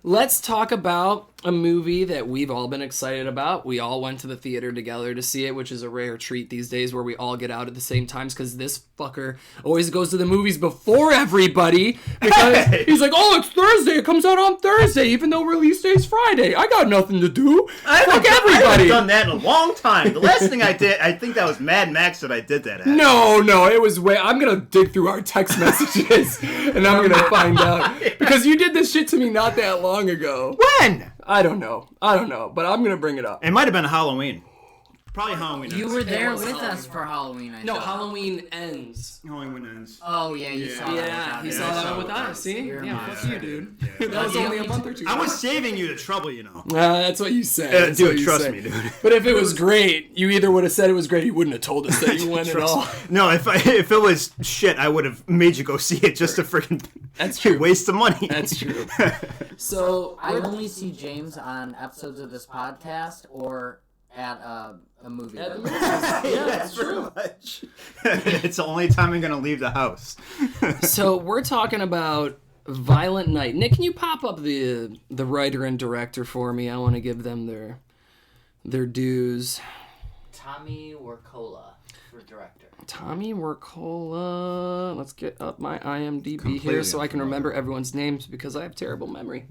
let's talk about a movie that we've all been excited about. We all went to the theater together to see it, which is a rare treat these days where we all get out at the same times because this fucker always goes to the movies before everybody because he's like, oh, it's Thursday. It comes out on Thursday, even though release day's Friday. I got nothing to do. Fuck everybody. I haven't done that in a long time. The last thing I did, I think that was Mad Max that I did that at. No, it was I'm going to dig through our text messages and I'm going to find out. Because you did this shit to me not that long ago. When? I don't know, but I'm going to bring it up. It might have been Halloween. Probably Halloween. You were there with us for Halloween, I No, thought. Halloween ends. Halloween ends. Oh, yeah, you saw that. Yeah, he saw that with us. See? Yeah, fuck you, dude. Yeah. That was only a month or two. I was saving you the trouble, you know. That's what you said. Dude, trust me, dude. But if it was great, you either would have said it was great or you wouldn't have told us that you went at all. No, if it was shit, I would have made you go see it just to freaking waste the money. That's true. So, I only see James on episodes of this podcast or at a movie. Yeah, that's true. Much. It's the only time I'm going to leave the house. So we're talking about Violent Night. Nick, can you pop up the writer and director for me? I want to give them their dues. Tommy Wirkola for director. Tommy Wirkola. Let's get up my IMDb here so I can remember everyone's names because I have terrible memory.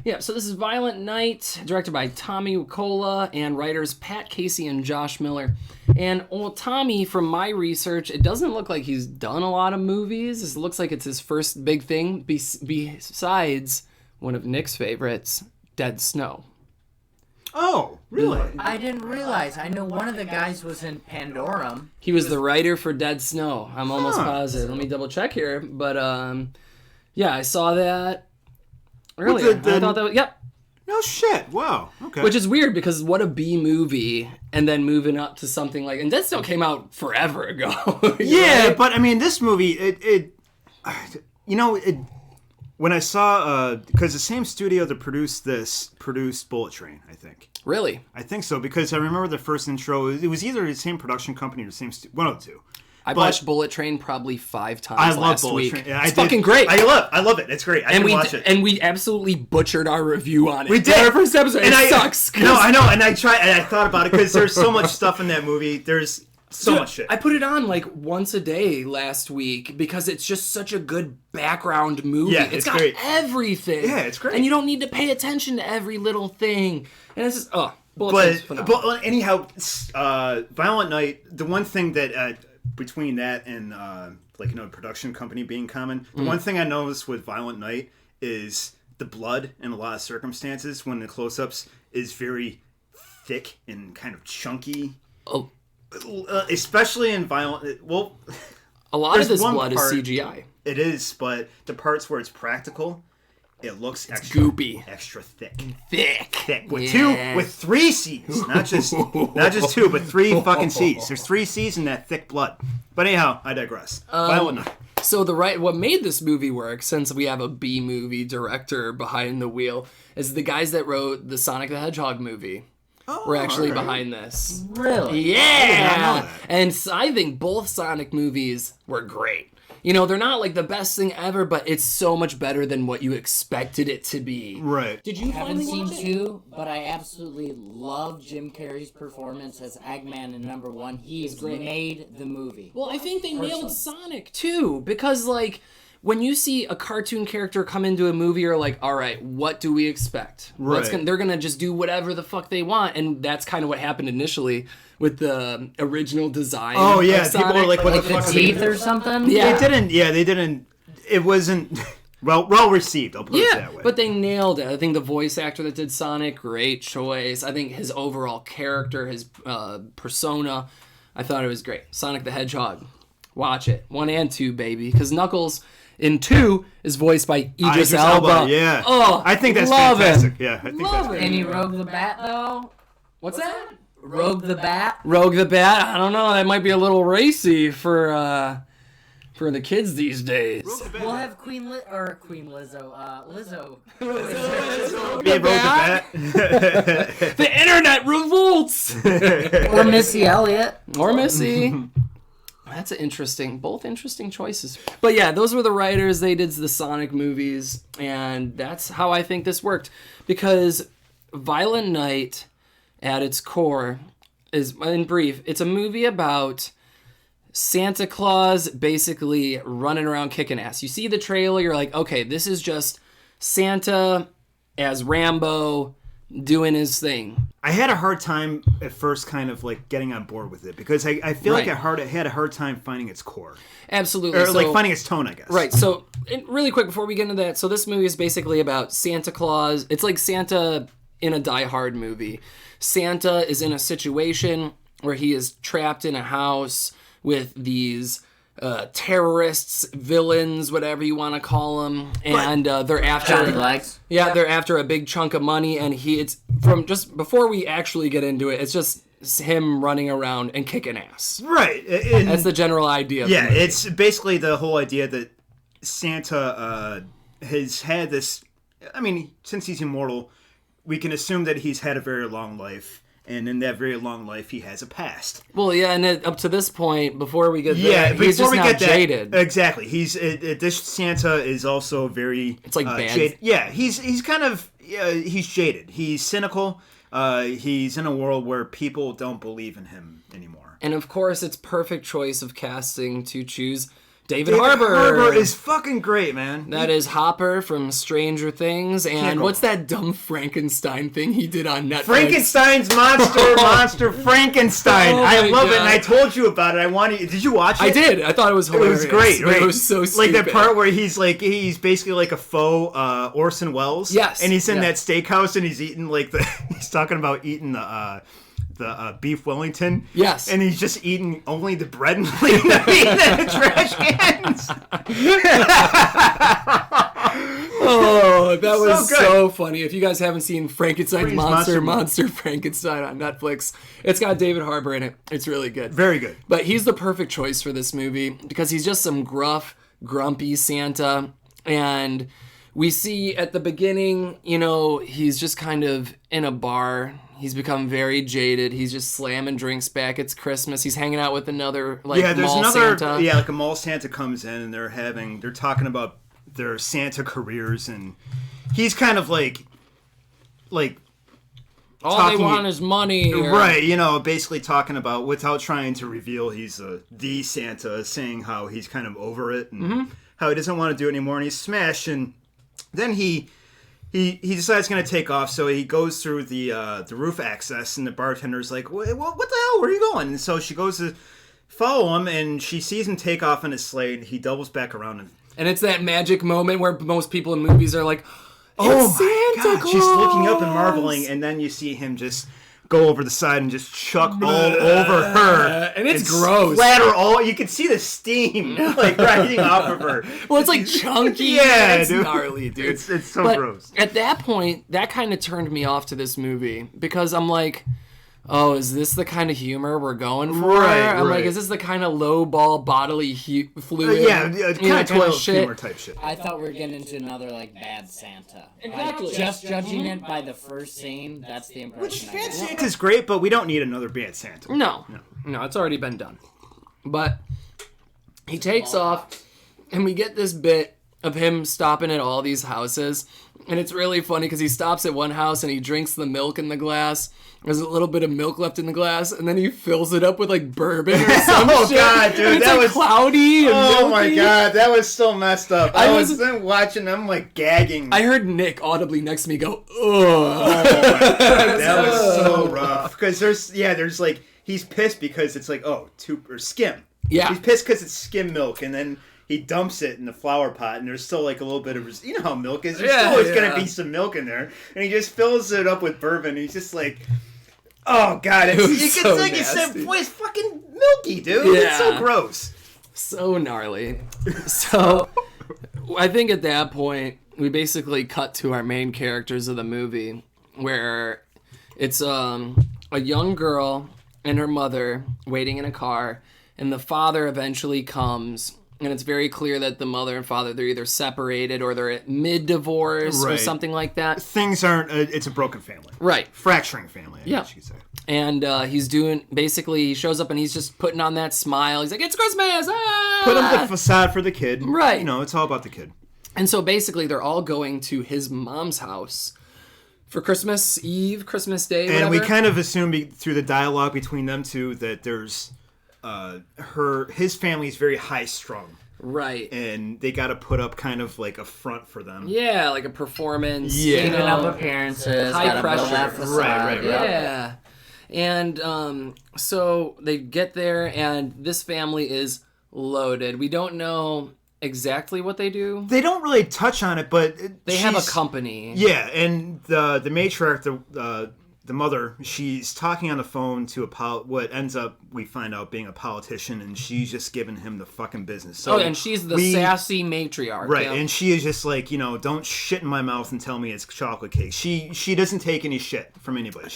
Yeah, so this is Violent Night, directed by Tommy Wirkola, and writers Pat Casey and Josh Miller. And Tommy, from my research, it doesn't look like he's done a lot of movies. It looks like it's his first big thing, besides one of Nick's favorites, Dead Snow. Oh, really? I didn't realize. I know one of the guys was in Pandorum. He was the writer for Dead Snow. I'm almost positive. Let me double check here. But, yeah, I saw that earlier. I thought that was, yep. No shit. Wow. Okay. Which is weird because what a B movie, and then moving up to something like, and Dead Snow came out forever ago. Yeah, right? but I mean, this movie, when I saw, because the same studio that produced Bullet Train, I think. Really? I think so, because I remember the first intro, it was either the same production company or the same one of the two. I watched Bullet Train probably 5 times last week. Yeah, it's fucking great. I love it. It's great. I can watch it. And we absolutely butchered our review on it. We did. Our first episode. And it sucks. No, I know. And I thought about it because there's so much stuff in that movie. There's so much shit. I put it on like once a day last week because it's just such a good background movie. Yeah, it's got great. everything. Yeah, it's great. And you don't need to pay attention to every little thing. And it's just, but anyhow, Violent Night, the one thing that... between that and production company being common, the one thing I noticed with Violent Night is the blood in a lot of circumstances when the close-ups is very thick and kind of chunky. Oh, especially in Violent. Well, a lot of this blood is CGI. It is, but the parts where it's practical, it looks extra goopy, extra thick with 3 C's, not just 2, but 3 fucking C's. There's 3 C's in that thick blood. But anyhow, I digress. Violent Night. So what made this movie work, since we have a B movie director behind the wheel, is the guys that wrote the Sonic the Hedgehog movie. We're actually behind this. Really? Yeah. I did not know that. And I think both Sonic movies were great. You know, they're not like the best thing ever, but it's so much better than what you expected it to be. Right. Did you I haven't finally seen watch it? 2, but I absolutely love Jim Carrey's performance as Eggman in number 1. He's made the movie. Well, I think they nailed Sonic too, because like when you see a cartoon character come into a movie, you're like, all right, what do we expect? Right. They're gonna just do whatever the fuck they want, and that's kind of what happened initially with the original design. Oh yeah, of Sonic. people were like, "What the The fuck?" teeth or something? Yeah. They didn't. It wasn't well received. I'll put it that way. But they nailed it. I think the voice actor that did Sonic, great choice. I think his overall character, his persona, I thought it was great. Sonic the Hedgehog, watch it, 1 and 2, baby, because Knuckles in 2 is voiced by Idris Elba. Yeah. Oh, I think that's love fantastic. Him. Yeah, I think Love that's it. Any Rogue the Bat, though? What's that? Rogue the Bat? Rogue the Bat? I don't know. That might be a little racy for the kids these days. We'll have Lizzo. Lizzo. Be Rogue the Bat. The internet revolts. Or Missy Elliott. Or Missy. That's both interesting choices. But yeah, those were the writers. They did the Sonic movies, and that's how I think this worked. Because Violent Night, at its core, is, in brief, it's a movie about Santa Claus basically running around kicking ass. You see the trailer, you're like, okay, this is just Santa as Rambo doing his thing. I had a hard time at first kind of like getting on board with it because I feel like I had a hard time finding its core. Absolutely. Or like finding its tone, I guess. Right. So really quick before we get into that, so this movie is basically about Santa Claus. It's like Santa in a Die Hard movie. Santa is in a situation where he is trapped in a house with these terrorists, villains, whatever you want to call them, and they're after they're after a big chunk of money, and it's from just before we actually get into it, it's just him running around and kicking ass. Right. That's the general idea. Yeah, it's basically the whole idea that Santa has had this. I mean, since he's immortal, we can assume that he's had a very long life. And in that very long life, he has a past. Well, yeah, and up to this point, before we get there, he's just now jaded. Exactly. This Santa is also very... It's like bad. Jaded. Yeah, he's kind of... he's jaded. He's cynical. He's in a world where people don't believe in him anymore. And of course, it's perfect choice of casting to choose David Harbour. Harbour is fucking great, man. That is Hopper from Stranger Things. And what's that dumb Frankenstein thing he did on Netflix? Frankenstein's Monster Frankenstein. Oh I love it, and I told you about it. Did you watch it? I did. I thought it was hilarious. It was great. Right? It was so stupid. Like that part where he's basically like a faux Orson Welles. Yes. And he's in that steakhouse and he's eating he's talking about eating the beef Wellington. Yes. And he's just eating only the bread and leaving the meat in the trash cans. Oh, that was so funny. If you guys haven't seen Frankenstein's Monster Frankenstein on Netflix, it's got David Harbour in it. It's really good. Very good. But he's the perfect choice for this movie because he's just some gruff, grumpy Santa. And we see at the beginning, he's just kind of in a bar. He's become very jaded. He's just slamming drinks back. It's Christmas. He's hanging out with another mall Santa. Yeah, like a mall Santa comes in and they're talking about their Santa careers, and he's kind of like all they want is money. Right, basically talking about, without trying to reveal he's the Santa, saying how he's kind of over it and how he doesn't want to do it anymore, and he's smashed, and then he decides he's going to take off, so he goes through the roof access, and the bartender's like, what the hell? Where are you going? And so she goes to follow him, and she sees him take off on his sleigh, and he doubles back around. And it's that magic moment where most people in movies are like, oh my God, Claus! She's looking up and marveling, and then you see him just go over the side and just chuck all over her. And it's gross. Splatter all. You can see the steam rising off of her. Well, it's like chunky. Yeah, it's dude. Gnarly, dude. It's so gross. At that point, that kind of turned me off to this movie because I'm like, oh, is this the kind of humor we're going for? I'm like, is this the kind of low ball bodily fluid? Kind of 12 humor type shit. I thought we were getting into another bad Santa. Exactly. Just judging it by the first scene, that's the impression. Which bad Santa's great, but we don't need another bad Santa. No, it's already been done. But he takes off, and we get this bit of him stopping at all these houses, and it's really funny because he stops at one house and he drinks the milk in the glass. There's a little bit of milk left in the glass, and then he fills it up with bourbon or some shit. God, dude, and it's was cloudy. And milky. My God, that was so messed up. I was watching them gagging. I heard Nick audibly next to me go, ugh. Oh my God, that was so rough. Because there's he's pissed because it's skim. Yeah, he's pissed because it's skim milk, and then he dumps it in the flower pot, and there's still a little bit of, how milk is. There's always going to be some milk in there, and he just fills it up with bourbon. And he's just like, oh God, it's fucking milky, dude. Yeah. It's so gross, so gnarly. So I think at that point we basically cut to our main characters of the movie, where it's a young girl and her mother waiting in a car, and the father eventually comes. And it's very clear that the mother and father, they're either separated or they're at mid-divorce or something like that. Things aren't, it's a broken family. Right. Fracturing family, I guess you could say. And he shows up and he's just putting on that smile. He's like, it's Christmas! Ah! Put up the facade for the kid. Right. You know, it's all about the kid. And so basically they're all going to his mom's house for Christmas Eve, Christmas Day, whatever. And we kind of assume through the dialogue between them two that there's his family's very high strung. Right. And they got to put up kind of like a front for them. Yeah, like a performance. Yeah. Keeping up appearances. High pressure. That facade. Right. Yeah. And so they get there, and this family is loaded. We don't know exactly what they do. They don't really touch on it, but They have a company. Yeah, and the matriarch, the mother, she's talking on the phone to what ends up, we find out, being a politician, and she's just giving him the fucking business. So and she's the sassy matriarch. Right, yeah. and she is just like, don't shit in my mouth and tell me it's chocolate cake. She doesn't take any shit from anybody.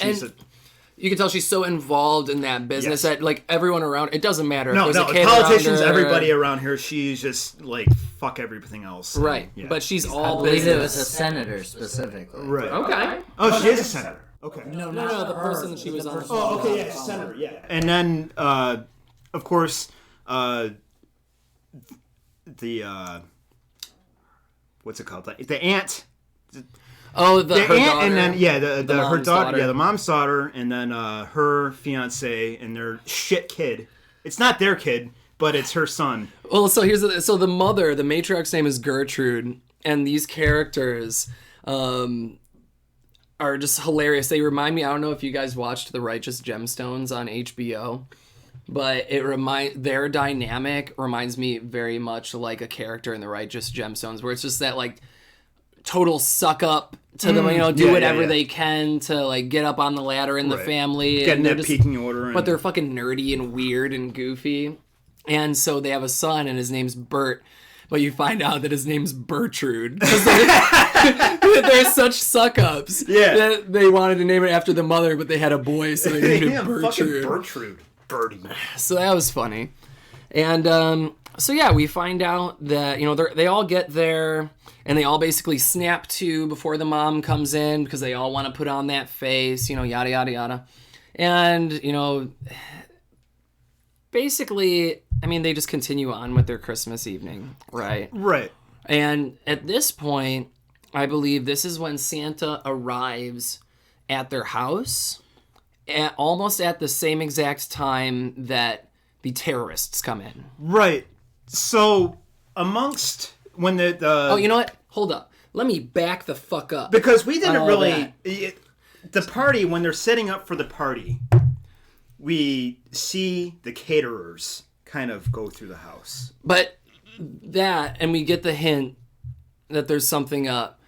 You can tell she's so involved in that business that, like, everyone around, it doesn't matter. No, politicians, everybody around her, she's just like, fuck everything else. Right, yeah. but she's all I believe business. it was a senator specifically. Right. Okay. Oh, she is a senator. Okay. No, the person that she was on. Oh, okay, yeah, senator, yeah. And then, of course, the what's it called? The aunt. Oh, her aunt, daughter. And then her daughter, daughter. the mom's daughter, and then her fiance and their shit kid. It's not their kid, but it's her son. Well, so the mother, the matriarch's name is Gertrude, and these characters are just hilarious. They remind me, I don't know if you guys watched The Righteous Gemstones on HBO, but their dynamic reminds me very much like a character in The Righteous Gemstones, where it's just that, like, total suck up to them, do whatever they can to, like, get up on the ladder in the family. Getting that peaking order. But they're fucking nerdy and weird and goofy. And so they have a son, and his name's Bert. But you find out that his name's Bertrude. They're such suck-ups. Yeah. That they wanted to name it after the mother, but they had a boy, so they named it Bertrude. Fucking Bertrude. Bertie. So that was funny. And so yeah, we find out that, they all get there, and they all basically snap to before the mom comes in, because they all want to put on that face, yada, yada, yada. And, basically, they just continue on with their Christmas evening, right? Right. And at this point, I believe this is when Santa arrives at their house, almost at the same exact time that the terrorists come in. Right. So, amongst when the Oh, you know what? Hold up. Let me back the fuck up. Because we didn't really... the party, when they're setting up for the party, we see the caterers kind of go through the house. But and we get the hint that there's something up.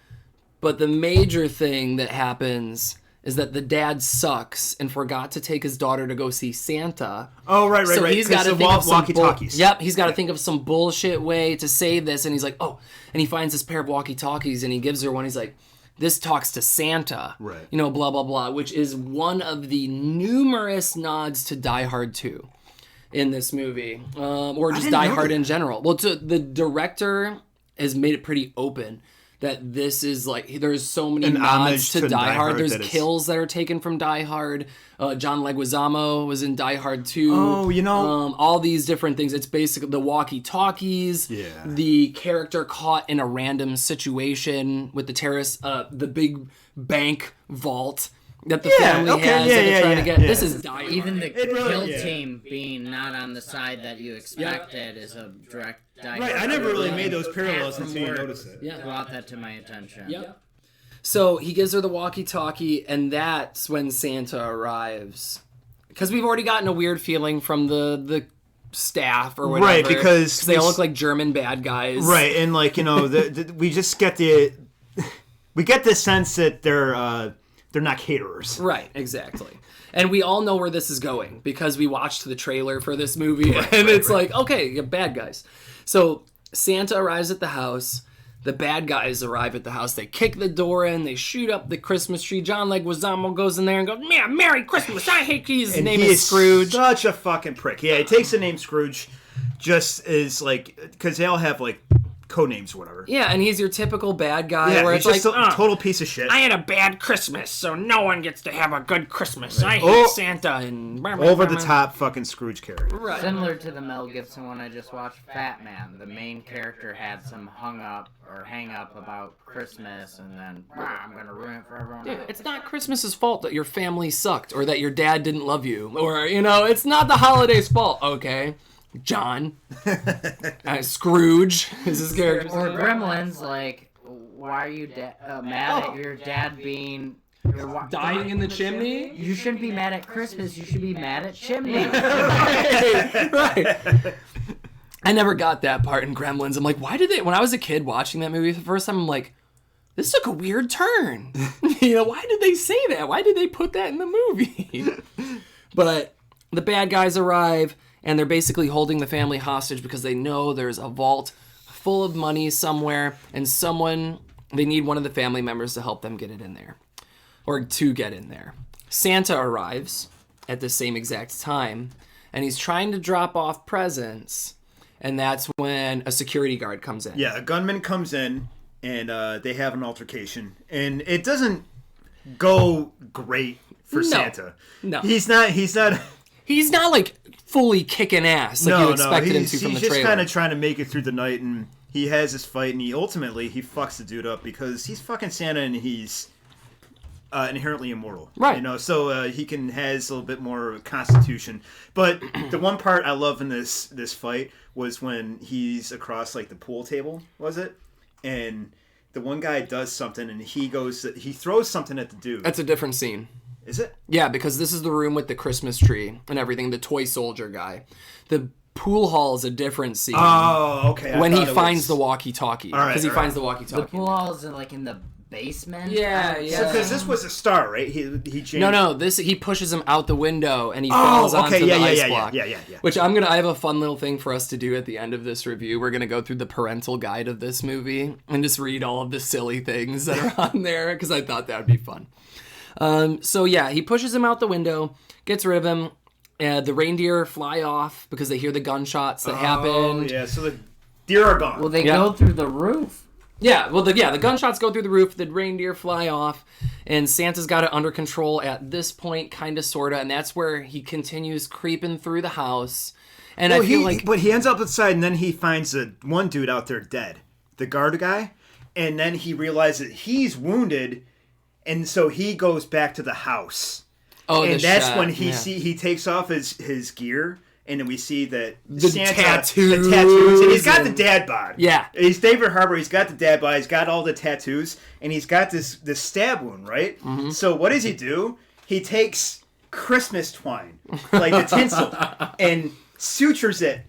But the major thing that happens is that the dad sucks and forgot to take his daughter to go see Santa. Oh, right. So he's got to think of some walkie-talkies. Yep, he's got to think of some bullshit way to save this. And he's like, oh, and he finds this pair of walkie-talkies and he gives her one. He's like, this talks to Santa. Right. Blah, blah, blah, which is one of the numerous nods to Die Hard 2 in this movie. Or just Die Hard in general. Well, the director has made it pretty open that this is like, there's so many nods to Die Hard. There's kills that are taken from Die Hard. John Leguizamo was in Die Hard 2. Oh, all these different things. It's basically the walkie-talkies. Yeah. The character caught in a random situation with the terrorists. The big bank vault that the family has that they're trying to get. This is Die Hard. Even the kill team being not on the side that you expected is a direct Die Hard. Right, I never really made those parallels until you notice it. Yeah. Brought that to my attention. Yep. So he gives her the walkie-talkie, and that's when Santa arrives. Because we've already gotten a weird feeling from the staff or whatever. Right, because they all look like German bad guys. Right, and like, we just get the sense that they're not caterers. Right, exactly. And we all know where this is going because we watched the trailer for this movie, it's like, okay, you bad guys. So Santa arrives at the house. The bad guys arrive at the house. They kick the door in. They shoot up the Christmas tree. John Leguizamo goes in there and goes, "Man, Merry Christmas! I hate you." His name is Scrooge. Such a fucking prick. Yeah, he takes the name Scrooge, just as like, because they all have like code names or whatever. Yeah, and he's your typical bad guy. Yeah, where he's it's just like, a total piece of shit. I had a bad Christmas, so no one gets to have a good Christmas. I hate Santa and... Over the top fucking Scrooge character. Right. Similar to the Mel Gibson one I just watched, Fat Man. The main character had some hang up about Christmas, and then I'm gonna ruin it for everyone else. It's not Christmas's fault that your family sucked or that your dad didn't love you, or it's not the holiday's fault. Okay, John, Scrooge is his character. Or Gremlins, like, why are you mad at your dad being Dying in the chimney? You shouldn't be mad at Christmas. You should be mad at chimney. right. I never got that part in Gremlins. I'm like, why did they? When I was a kid watching that movie for the first time, I'm like, this took a weird turn. Why did they say that? Why did they put that in the movie? But the bad guys arrive, and they're basically holding the family hostage because they know there's a vault full of money somewhere, and they need one of the family members to help them get it in there. Or to get in there. Santa arrives at the same exact time, and he's trying to drop off presents, and that's when a security guard comes in. Yeah, a gunman comes in, and they have an altercation, and it doesn't go great for Santa. No. He's not like fully kicking ass like you expected him to from the trailer. He's just kind of trying to make it through the night, and he has this fight, and he fucks the dude up because he's fucking Santa, and he's inherently immortal, right? So he has a little bit more constitution. But the one part I love in this fight was when he's across like the pool table, was it? And the one guy does something, and he throws something at the dude. That's a different scene. Is it? Yeah, because this is the room with the Christmas tree and everything. The toy soldier guy. The pool hall is a different scene. Oh, okay. When he finds the walkie-talkie, because he finds the walkie-talkie. The pool hall is in the basement. Yeah. Because this was a star, right? He No. He pushes him out the window and he falls onto the ice block. Yeah. Which I have a fun little thing for us to do at the end of this review. We're gonna go through the parental guide of this movie and just read all of the silly things that are on there because I thought that would be fun. So yeah, he pushes him out the window, gets rid of him. The reindeer fly off because they hear the gunshots that happen. Oh yeah, so the deer are gone. Well, they go through the roof. Yeah, well, the gunshots go through the roof, the reindeer fly off, and Santa's got it under control at this point, kind of, sort of, and that's where he continues creeping through the house. And I feel like... But he ends up outside, and then he finds one dude out there dead, the guard guy, and then he realizes he's wounded, and so he goes back to the house. Oh, and that's when he takes off his gear, and then we see that the Santa, tattoos, and he's got the dad bod. Yeah, he's David Harbour. He's got the dad bod. He's got all the tattoos, and he's got this stab wound, right? Mm-hmm. So what does he do? He takes Christmas twine, like the tinsel, and sutures it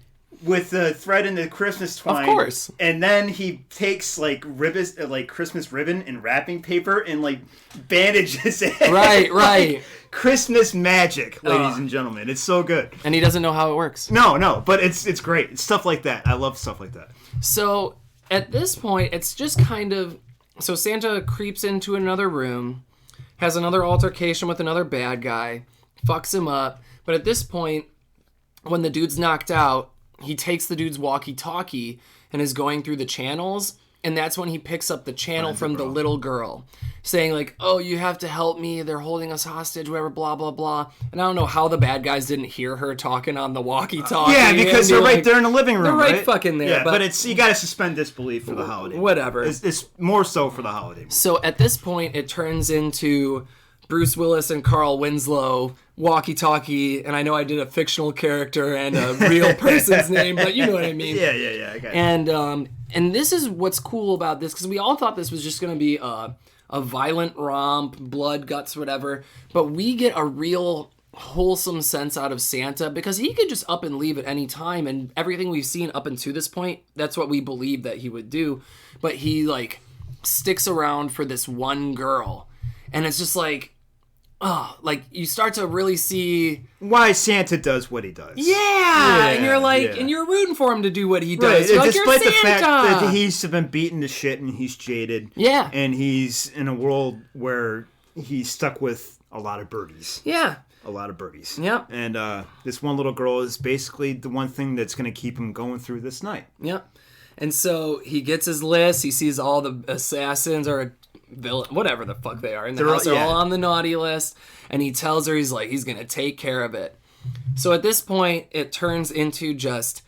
with the thread in the Christmas twine. Of course. And then he takes like ribbons, like Christmas ribbon and wrapping paper, and like bandages it. Right. Christmas magic, ladies and gentlemen. It's so good. And he doesn't know how it works. No, but it's great. It's stuff like that. I love stuff like that. So at this point, it's just kind of... So Santa creeps into another room, has another altercation with another bad guy, fucks him up. But at this point, when the dude's knocked out, he takes the dude's walkie-talkie and is going through the channels, and that's when he picks up the channel from the little girl, saying like, oh, you have to help me, they're holding us hostage, whatever, blah, blah, blah. And I don't know how the bad guys didn't hear her talking on the walkie-talkie. Yeah, because they're right there in the living room, they're right fucking there. Yeah, but it's you gotta suspend disbelief for the holiday. Whatever. It's more so for the holiday. So at this point, it turns into Bruce Willis and Carl Winslow walkie-talkie, and I know I did a fictional character and a real person's name, but you know what I mean. Yeah, I got it. And this is what's cool about this, because we all thought this was just going to be a violent romp, blood, guts, whatever, but we get a real wholesome sense out of Santa, because he could just up and leave at any time, and everything we've seen up until this point, that's what we believe that he would do, but he, like, sticks around for this one girl, and it's just like, oh, like, you start to really see why Santa does what he does. Yeah, and you're like, and you're rooting for him to do what he does. Right. You're like, despite you're the fact Santa. that he's been beaten to shit and he's jaded. Yeah. And he's in a world where he's stuck with a lot of birdies. Yeah. A lot of birdies. Yep. And this one little girl is basically the one thing that's going to keep him going through this night. Yep. And so he gets his list. He sees all the assassins or villain, whatever the fuck they are in the house. They're all on the naughty list. And he tells her, he's going to take care of it. So at this point, it turns into just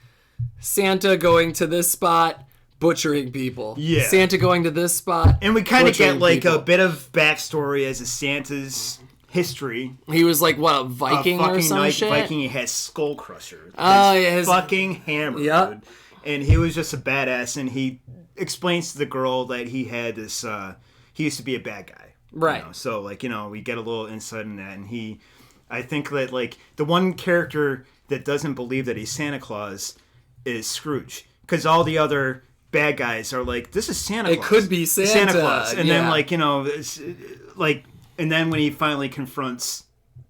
Santa going to this spot, butchering people. Yeah. Santa going to this spot, and we kind of get like a bit of backstory as to Santa's history. He was like, what, a Viking or some shit? Viking. He had Skull Crusher. Oh, yeah. His fucking hammer, dude. And he was just a badass, and he explains to the girl that he had this, he used to be a bad guy. Right. You know? So, like, we get a little insight in that, and I think that, like, the one character that doesn't believe that he's Santa Claus is Scrooge. Because all the other bad guys are like, this is Santa Claus. It could be Santa Claus. And then, like, it's, like, and then when he finally confronts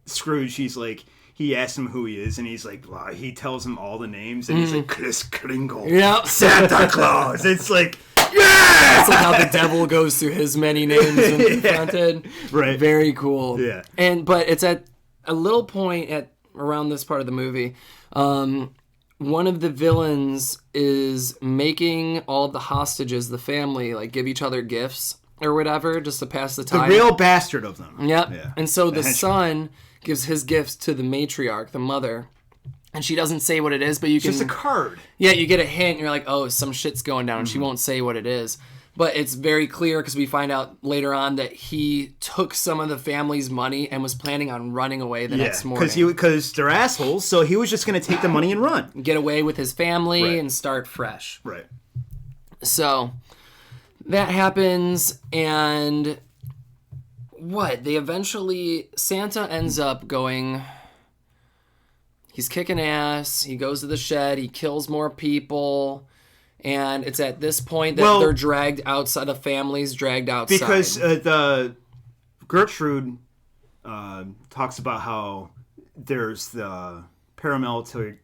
Scrooge, he's like, he asks him who he is, and he's like, well, he tells him all the names, and he's like, Kris Kringle, Santa Claus. It's like, yeah! It's like how the devil goes through his many names when confronted. Right. Very cool. Yeah. But it's at a little point around this part of the movie, one of the villains is making all of the hostages, the family, like give each other gifts or whatever, just to pass the time. The real bastard of them. Yep. Yeah. And so the son gives his gifts to the matriarch, the mother, and she doesn't say what it is, but you can... It's just a card. Yeah, you get a hint, and you're like, oh, some shit's going down, and she won't say what it is. But it's very clear, because we find out later on that he took some of the family's money and was planning on running away the next morning. Because they're assholes, so he was just going to take the money and run. Get away with his family and start fresh. Right. So, that happens, and... They eventually... Santa ends up going... He's kicking ass, he goes to the shed, he kills more people... And it's at this point that they're dragged outside. The family's dragged outside because the Gertrude talks about how there's the paramilitary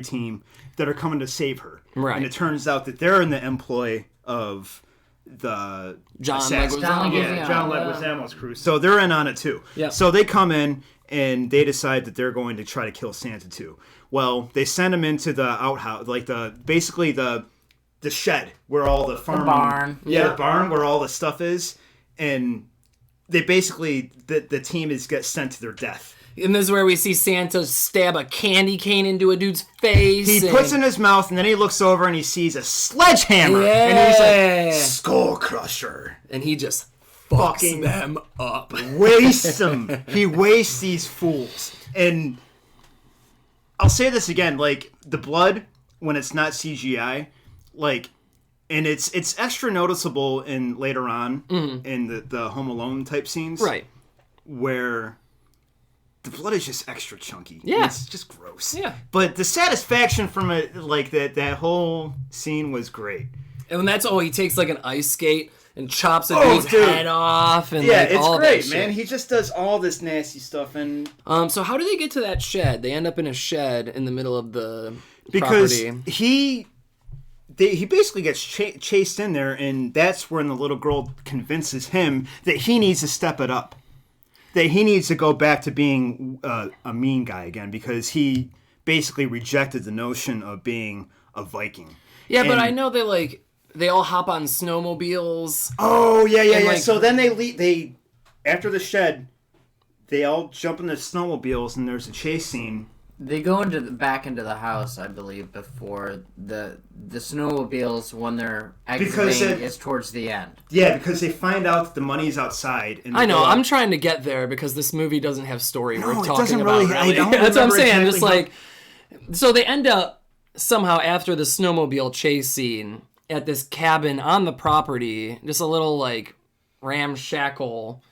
team that are coming to save her, right? And it turns out that they're in the employ of the John Leguizamo's crew. So they're in on it too. Yeah. So they come in and they decide that they're going to try to kill Santa too. Well, they send him into the outhouse, like basically the shed where all the farming... The barn. Yeah, the barn where all the stuff is. And they basically, the team gets sent to their death. And this is where we see Santa stab a candy cane into a dude's face. He puts it in his mouth, and then he looks over and he sees a sledgehammer. Yeah. And he's like, Skull Crusher. And he just fucking them up. Wastes them. He wastes these fools. And... I'll say this again, like, the blood, when it's not CGI, like, and it's extra noticeable in later on in the Home Alone type scenes. Right. Where the blood is just extra chunky. Yeah. It's just gross. Yeah. But the satisfaction from it, like, that whole scene was great. And that's, he takes, like, an ice skate and chops a dude's head off. And yeah, like, it's all great, that man. shit. He just does all this nasty stuff. And so how do they get to that shed? They end up in a shed in the middle of the because property. he basically gets chased in there, and that's when the little girl convinces him that he needs to step it up. That he needs to go back to being a mean guy again, because he basically rejected the notion of being a Viking. Yeah, but I know they all hop on snowmobiles. Oh, yeah. Like, so then they after the shed, they all jump in the snowmobiles, and there's a chase scene. They go back into the house, I believe, before the snowmobiles, when they're exiting, is towards the end. Yeah, because they find out that the money's outside. And I know. I'm trying to get there because this movie doesn't have story worth talking doesn't about. Really. I don't That's what I'm saying. Exactly Just so they end up somehow after the snowmobile chase scene at this cabin on the property, just a little ramshackle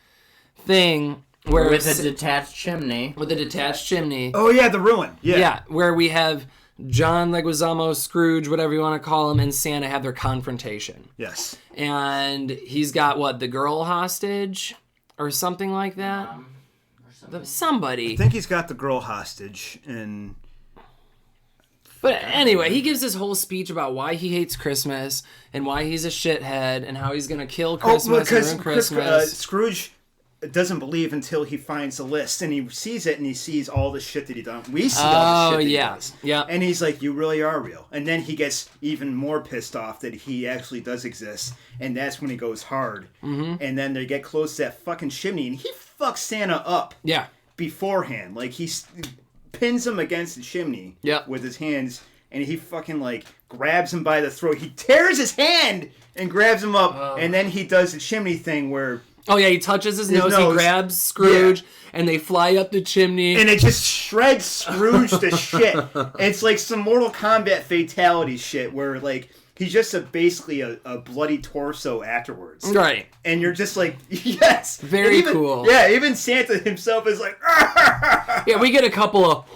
thing. With a detached chimney. Oh, yeah, the ruin. Yeah. Yeah, where we have John Leguizamo, Scrooge, whatever you want to call him, and Santa have their confrontation. Yes. And he's got, the girl hostage? Or something like that? Somebody. I think he's got the girl hostage, and... But anyway, he gives this whole speech about why he hates Christmas, and why he's a shithead, and how he's going to kill Christmas and ruin Christmas. Scrooge... doesn't believe until he finds the list, and he sees it, and he sees all the shit that he done. We see all the shit that he does. Yeah. And he's like, you really are real. And then he gets even more pissed off that he actually does exist, and that's when he goes hard. Mm-hmm. And then they get close to that fucking chimney, and he fucks Santa up. Yeah. Beforehand. Like, he pins him against the chimney with his hands, and he fucking, like, grabs him by the throat. He tears his hand and grabs him up, and then he does the chimney thing where... Oh, yeah, he touches his nose, he grabs Scrooge, and they fly up the chimney. And it just shreds Scrooge to shit. It's like some Mortal Kombat fatality shit where, like, he's just basically a bloody torso afterwards. Right. And you're just like, yes! Very cool. Yeah, even Santa himself is like, yeah, we get a couple of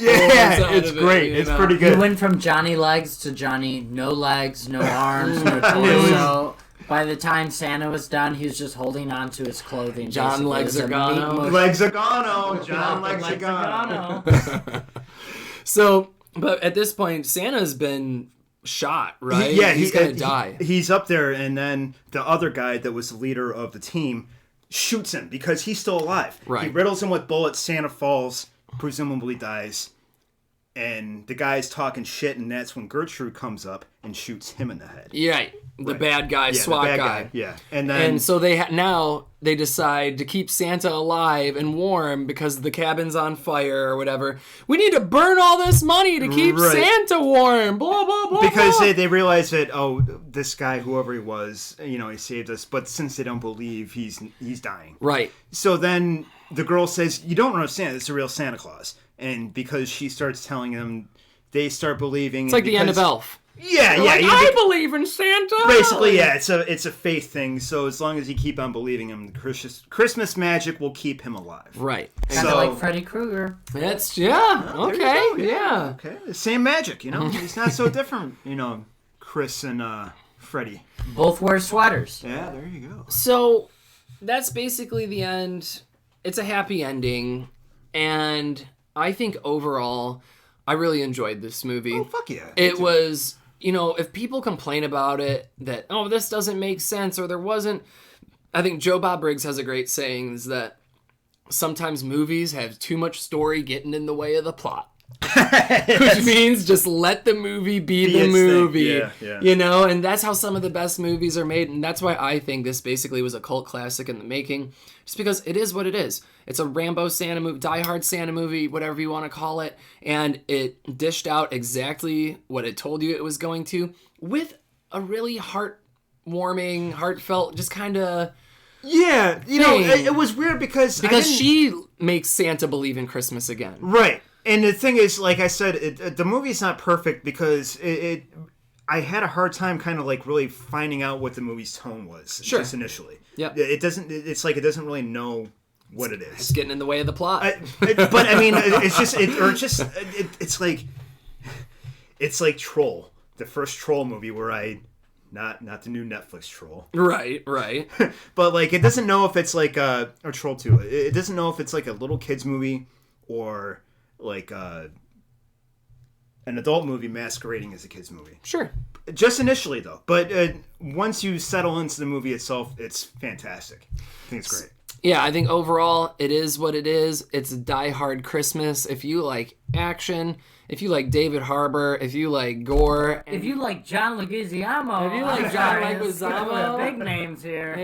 yeah, it's great. It's pretty good. We went from Johnny Legs to Johnny No Legs, No Arms, No Torso. By the time Santa was done, he was just holding on to his clothing. John Lexigano. John Lexigano. So, but at this point, Santa's been shot, right? He's going to die. He's up there, and then the other guy that was the leader of the team shoots him because he's still alive. Right. He riddles him with bullets. Santa falls, presumably dies. And the guy's talking shit, and that's when Gertrude comes up and shoots him in the head. Yeah, the bad guy, SWAT guy. Yeah, and so now they decide to keep Santa alive and warm because the cabin's on fire or whatever. We need to burn all this money to keep Santa warm. Blah blah blah. Because they realize that this guy, whoever he was, he saved us. But since they don't believe, he's dying. Right. So then the girl says, "You don't understand. It's a real Santa Claus." And because she starts telling them, they start believing. It's like the end of Elf. Yeah. I believe in Santa. Basically, yeah, it's a faith thing. So as long as you keep on believing him, Christmas magic will keep him alive. Right. Kind of like Freddy Krueger. That's okay, yeah. Okay, the same magic. He's not so different. Chris and Freddy. Both wear sweaters. Yeah, there you go. So that's basically the end. It's a happy ending, and I think overall, I really enjoyed this movie. Oh, fuck yeah. It was, if people complain about it, that, this doesn't make sense, or there wasn't, I think Joe Bob Briggs has a great saying, is that sometimes movies have too much story getting in the way of the plot. Which means just let the movie be the movie. Yeah. And that's how some of the best movies are made, and that's why I think this basically was a cult classic in the making, just because it is what it is. It's a Rambo Santa movie, Die Hard Santa movie, whatever you want to call it, and it dished out exactly what it told you it was going to, with a really heartwarming, heartfelt, just kind of... Yeah, it was weird because she makes Santa believe in Christmas again. Right. And the thing is, like I said, the movie's not perfect because I had a hard time kind of like really finding out what the movie's tone was just initially. Yeah. It's like it doesn't really know what it is. It's getting in the way of the plot. But I mean, it's like Troll, the first Troll movie where not the new Netflix Troll. Right. But like it doesn't know if it's like or Troll 2. It doesn't know if it's like a little kids movie or like an adult movie masquerading as a kids movie. Sure. Just initially though, but once you settle into the movie itself, it's fantastic. I think it's great. Yeah, I think overall it is what it is. It's a Die Hard Christmas. If you like action, if you like David Harbour, if you like gore, if you like John Leguizamo, big names here.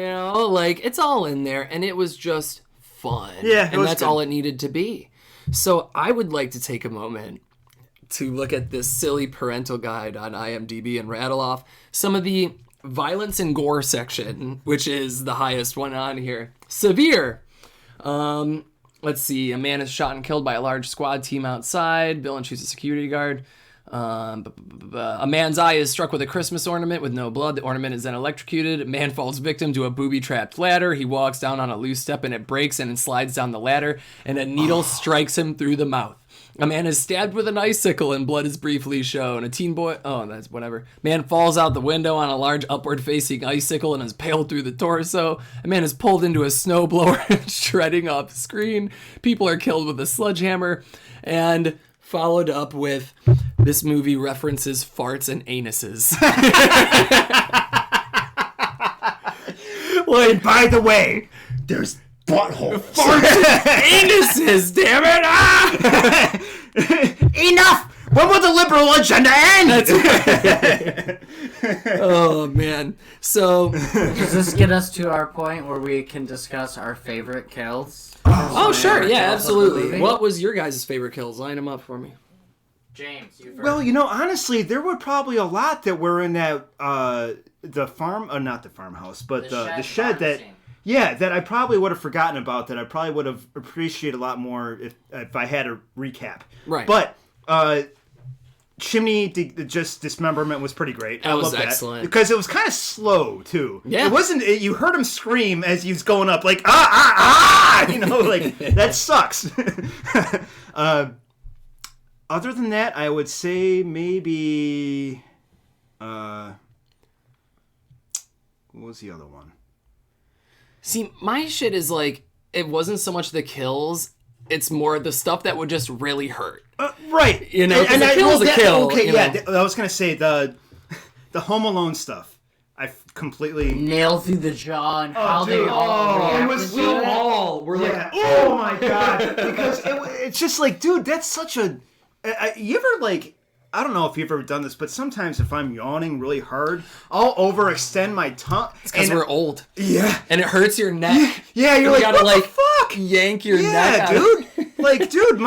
It's all in there, and it was just fun. Yeah, and that's all it needed to be. So I would like to take a moment to look at this silly parental guide on IMDb and rattle off some of the violence and gore section, which is the highest one on here. Severe. Let's see. A man is shot and killed by a large squad team outside. Villain shoots a security guard. A man's eye is struck with a Christmas ornament with no blood. The ornament is then electrocuted. A man falls victim to a booby-trapped ladder. He walks down on a loose step and it breaks and slides down the ladder, and a needle strikes him through the mouth. A man is stabbed with an icicle and blood is briefly shown. A teen boy... Oh, that's whatever. Man falls out the window on a large upward-facing icicle and is impaled through the torso. A man is pulled into a snowblower and shredding off screen. People are killed with a sledgehammer. And followed up with, this movie references farts and anuses. Well, and by the way, there's butthole. Anuses, damn it! Ah! Enough! When will the liberal agenda end? Oh, man. So... Does this get us to our point where we can discuss our favorite kills? Oh, sure. Yeah, absolutely. What was your guys' favorite kills? Line them up for me. James, you first. Well, honestly, there were probably a lot that were in that, the farm... not the farmhouse, but the shed that... Scene. Yeah, that I probably would have forgotten about, that I probably would have appreciated a lot more if I had a recap. Right. But... Chimney just dismemberment was pretty great. That was excellent. Because it was kind of slow, too. Yeah. It wasn't... you heard him scream as he was going up, like, that sucks. Other than that, I would say maybe... what was the other one? See, my shit is like, it wasn't so much the kills... It's more the stuff that would just really hurt. Right. And a kill's a kill. Okay, I was going to say the Home Alone stuff. I completely... Nailed through the jaw and how they all reacted. It was so... We're like, oh my God. Because it's just like, dude, that's such a... you ever, like... I don't know if you've ever done this, but sometimes if I'm yawning really hard, I'll overextend my tongue. It's because we're old. Yeah. And it hurts your neck. Yeah, you're like, what the fuck? Yank your neck out. Dude. Like, dude,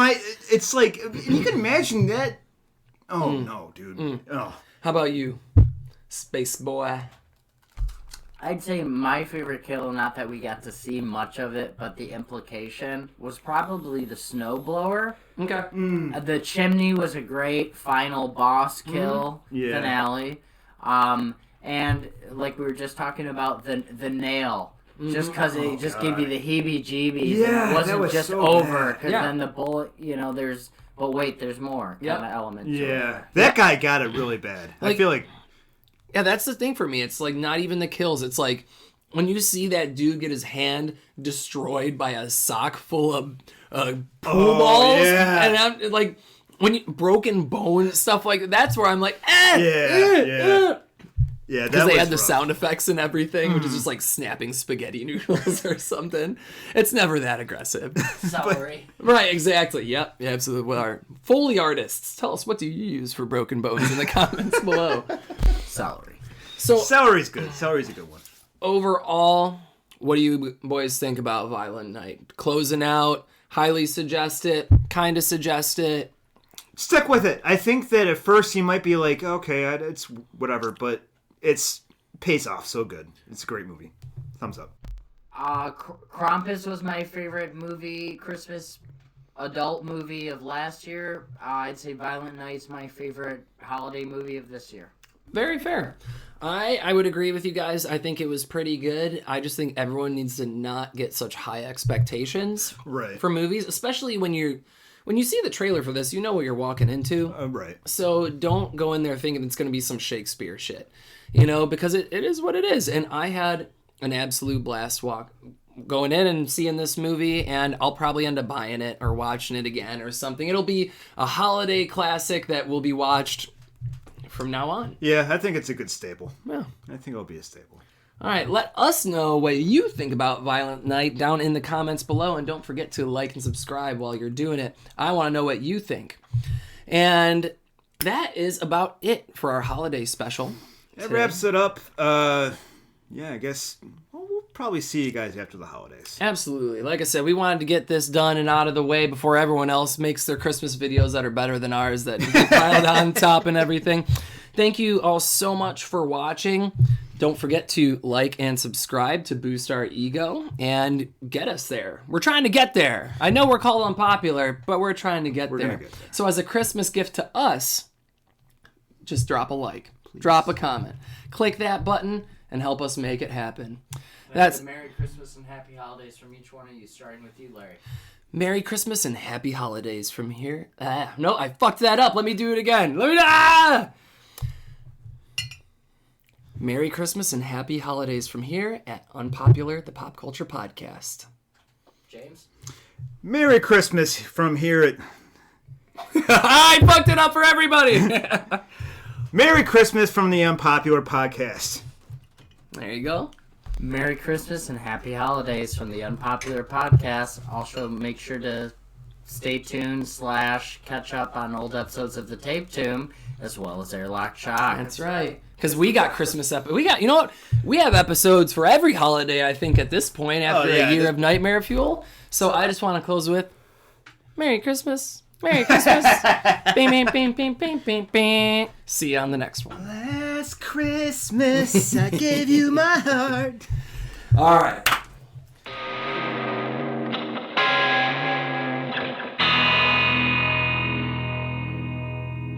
it's like, you can imagine that. Oh, no, dude. Oh. How about you, Space Boy? I'd say my favorite kill, not that we got to see much of it, but the implication, was probably the snowblower. Okay. The chimney was a great final boss kill finale. And like we were just talking about, the nail. Just because it just gave you the heebie-jeebies. Yeah, it wasn't was just so over. bad. Because then the bullet, there's... But wait, there's more kind of element to it. Yeah. That guy got it really bad. I feel like... Yeah, that's the thing for me. It's like not even the kills. It's like when you see that dude get his hand destroyed by a sock full of pool balls, and I'm like, when broken bone stuff like that, that's where I'm like, yeah, because they had the sound effects and everything, which is just like snapping spaghetti noodles or something. It's never that aggressive. Celery. Right, exactly. Yep, yeah, absolutely. Well, our Foley artists, tell us, what do you use for broken bones in the comments below? Celery. So celery's good. Celery's a good one. Overall, what do you boys think about Violent Night? Closing out, highly suggest it, kind of suggest it. Stick with it. I think that at first you might be like, okay, it's whatever, but it's pays off so good. It's a great movie. Thumbs up. Krampus was my favorite movie, Christmas adult movie of last year. I'd say Violent Night's my favorite holiday movie of this year. Very fair. I would agree with you guys. I think it was pretty good. I just think everyone needs to not get such high expectations for movies, especially when you see the trailer for this, you know what you're walking into. Right. So don't go in there thinking it's going to be some Shakespeare shit, because it is what it is. And I had an absolute blast going in and seeing this movie, and I'll probably end up buying it or watching it again or something. It'll be a holiday classic that will be watched from now on. Yeah, I think it's a good staple. Yeah. I think it'll be a staple. All right, let us know what you think about Violent Night down in the comments below, and don't forget to like and subscribe while you're doing it. I want to know what you think. And that is about it for our holiday special. That wraps it up. I guess we'll probably see you guys after the holidays. Absolutely. Like I said, we wanted to get this done and out of the way before everyone else makes their Christmas videos that are better than ours, that get piled on top and everything. Thank you all so much for watching. Don't forget to like and subscribe to boost our ego and get us there. We're trying to get there. I know we're called Unpopular, but we're trying to get there. So as a Christmas gift to us, just drop a like, drop a comment, click that button, and help us make it happen. That's Merry Christmas and Happy Holidays from each one of you, starting with you, Larry. Merry Christmas and Happy Holidays from here. No, I fucked that up. Let me do it again. Merry Christmas and Happy Holidays from here at Unpopular, the Pop Culture Podcast. James? Merry Christmas from here at... I fucked it up for everybody! Merry Christmas from the Unpopular Podcast. There you go. Merry Christmas and Happy Holidays from the Unpopular Podcast. Also, make sure to stay tuned / catch up on old episodes of the Tape Tomb, as well as Airlock Shock. That's right. Because we got Christmas you know what? We have episodes for every holiday, I think, at this point, after a year of Nightmare Fuel. So I just want to close with Merry Christmas. Merry Christmas. Bing, bing, bing, bing, bing, bing, bing. See you on the next one. Last Christmas, I gave you my heart. All right.